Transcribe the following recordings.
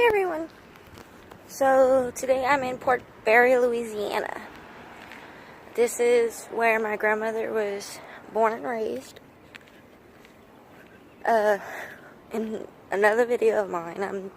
Hey everyone! So today I'm in Barre, Louisiana. This is where my grandmother was born and raised. In another video of mine, I'm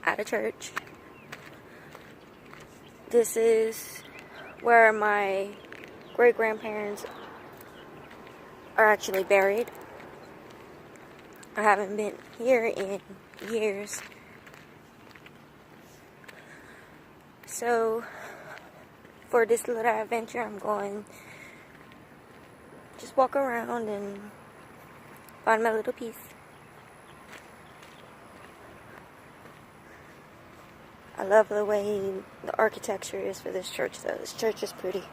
at a church. This is where my great-grandparents are actually buried. I haven't been here in years. So, for this little adventure, I'm going just walk around and find my little piece. I love the way the architecture is for this church, though. This church is pretty.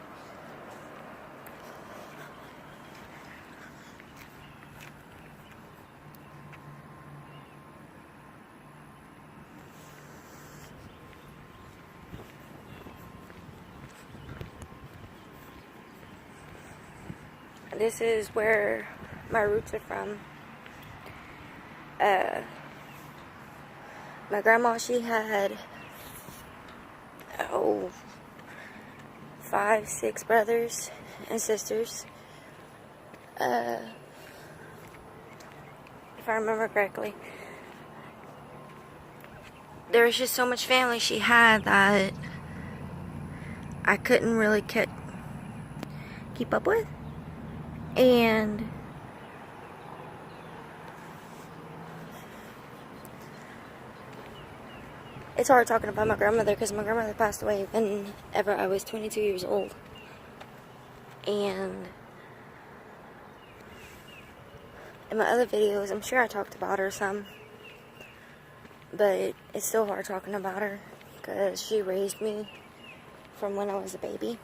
This is where my roots are from. My grandma, she had 5, 6 brothers and sisters. If I remember correctly. There was just so much family she had that I couldn't really keep up with. And it's hard talking about my grandmother because my grandmother passed away whenever I was 22 years old. And in my other videos, I'm sure I talked about her some. But it's still hard talking about her because she raised me from when I was a baby.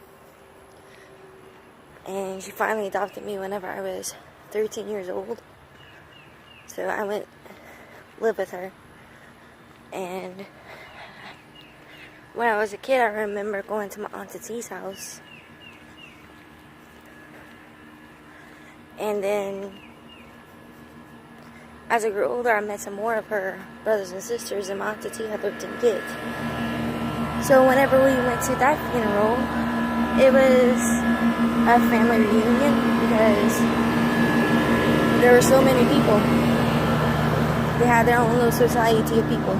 And she finally adopted me whenever I was 13 years old. So I went live with her. And when I was a kid, I remember going to my Aunt T's house. And then as I grew older, I met some more of her brothers and sisters, and my Aunt T had 13 kids. So whenever we went to that funeral, it was a family reunion because there were so many people. They had their own little society of people.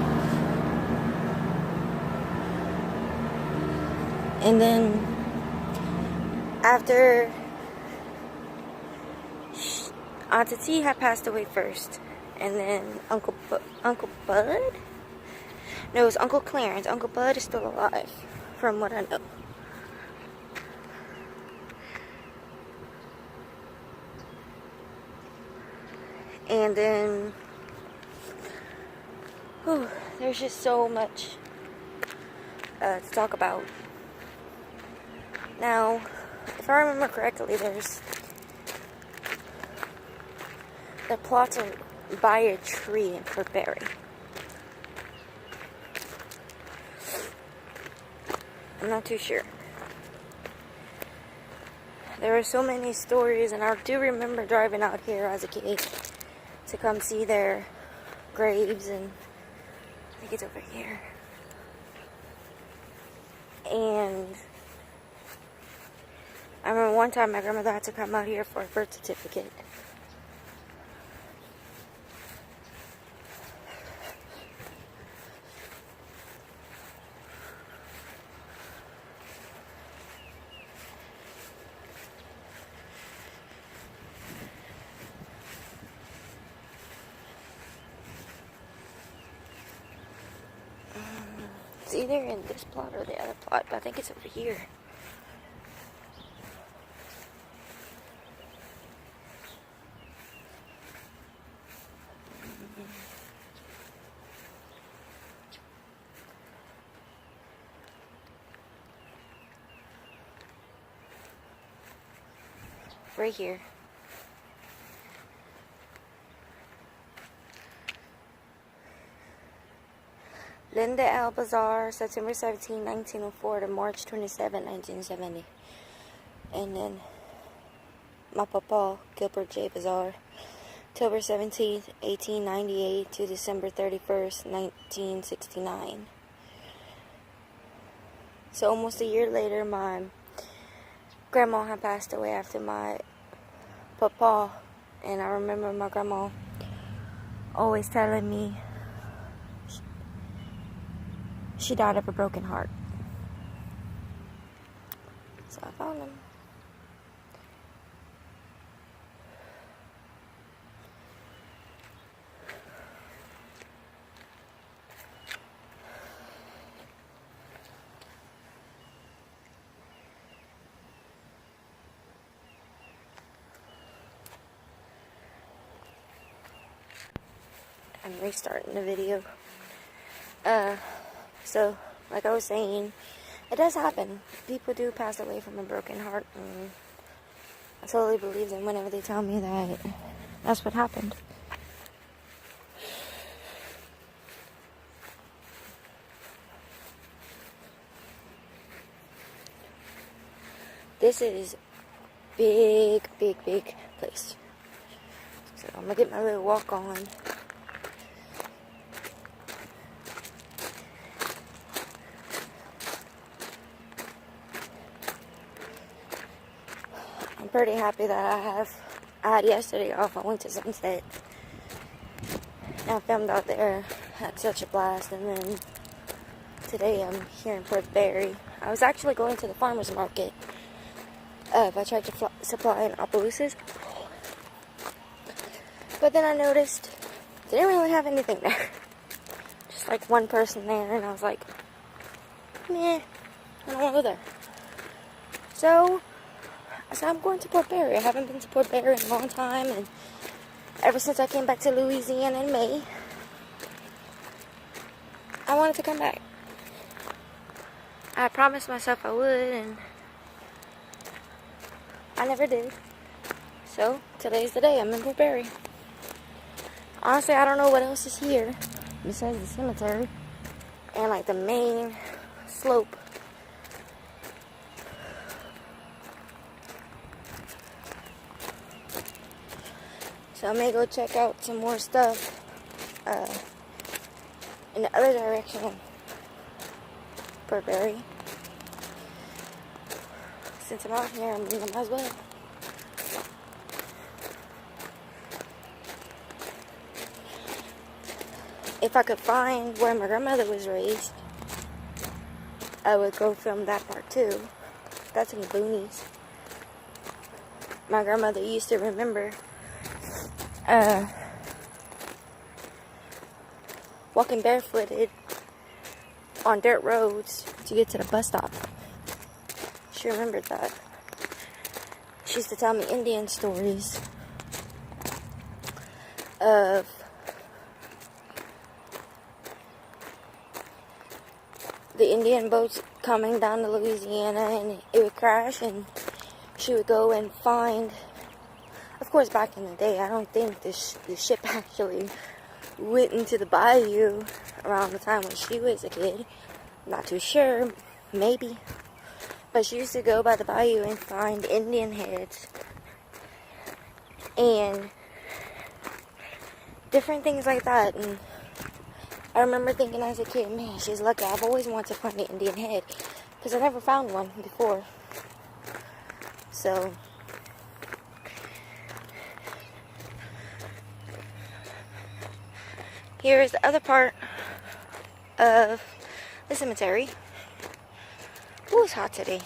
And then after Aunt T had passed away first, and then Uncle Bud? No, it was Uncle Clarence. Uncle Bud is still alive, from what I know. And then, there's just so much to talk about. Now, if I remember correctly, they're plotting to buy a tree in Fort Barre. I'm not too sure. There were so many stories, and I do remember driving out here as a kid to come see their graves, and I think it's over here. And I remember one time my grandmother had to come out here for a birth certificate. It's either in this plot or the other plot, but I think it's over here. Right here. Linda Albazaar, September 17, 1904 to March 27, 1970. And then my papa, Gilbert J. Bazaar, October 17th, 1898 to December 31st, 1969. So almost a year later, my grandma had passed away after my papa. And I remember my grandma always telling me she died of a broken heart. So I found him. I'm restarting the video. So, like I was saying, it does happen. People do pass away from a broken heart, and I totally believe them whenever they tell me that that's what happened. This is big place. So I'm gonna get my little walk on. I'm pretty happy that I had yesterday off. I went to Sunset. I filmed out there. Had such a blast. And then today I'm here in Barre. I was actually going to the farmer's market. I tried to supply in Opelousas. But then I noticed they didn't really have anything there. Just like one person there. And I was like, meh, I don't want to go there. So I'm going to Barre. I haven't been to Barre in a long time, and ever since I came back to Louisiana in May, I wanted to come back. I promised myself I would, and I never did. So today's the day. I'm in Barre. Honestly, I don't know what else is here besides the cemetery and like the main slope. So I may go check out some more stuff in the other direction for Barre. Since I'm out here, I might as well. If I could find where my grandmother was raised, I would go film that part too. That's in the boonies. My grandmother used to remember walking barefooted on dirt roads to get to the bus stop. She remembered that. She used to tell me Indian stories of the Indian boats coming down to Louisiana, and it would crash, and she would go and find. Of course, back in the day, I don't think the ship actually went into the bayou around the time when she was a kid. Not too sure, maybe. But she used to go by the bayou and find Indian heads and different things like that. And I remember thinking as a kid, man, she's lucky. I've always wanted to find an Indian head because I never found one before. So here is the other part of the cemetery. Ooh, it's hot today.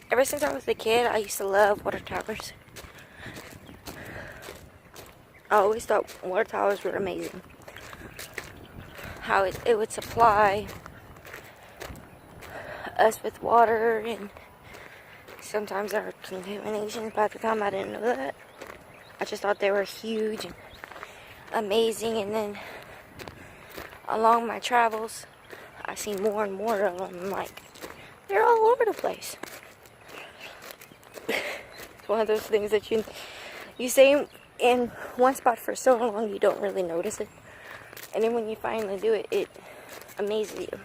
Ever since I was a kid, I used to love water towers. I always thought water towers were amazing. How it would supply us with water and sometimes there are contaminations, but at the time I didn't know that. I just thought they were huge and amazing, and then along my travels, I see more and more of them. I'm like, they're all over the place. It's one of those things that you stay in one spot for so long you don't really notice it, and then when you finally do it, it amazes you.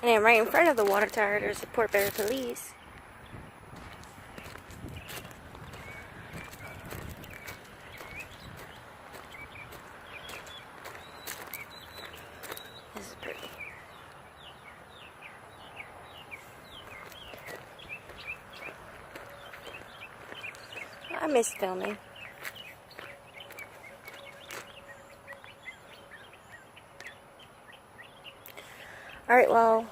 And then right in front of the water tower, there's the Port Barre police. This is pretty. I miss filming. Alright, well,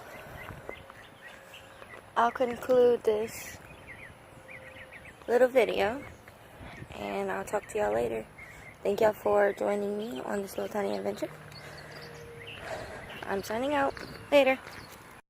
I'll conclude this little video, and I'll talk to y'all later. Thank y'all for joining me on this little tiny adventure. I'm signing out. Later.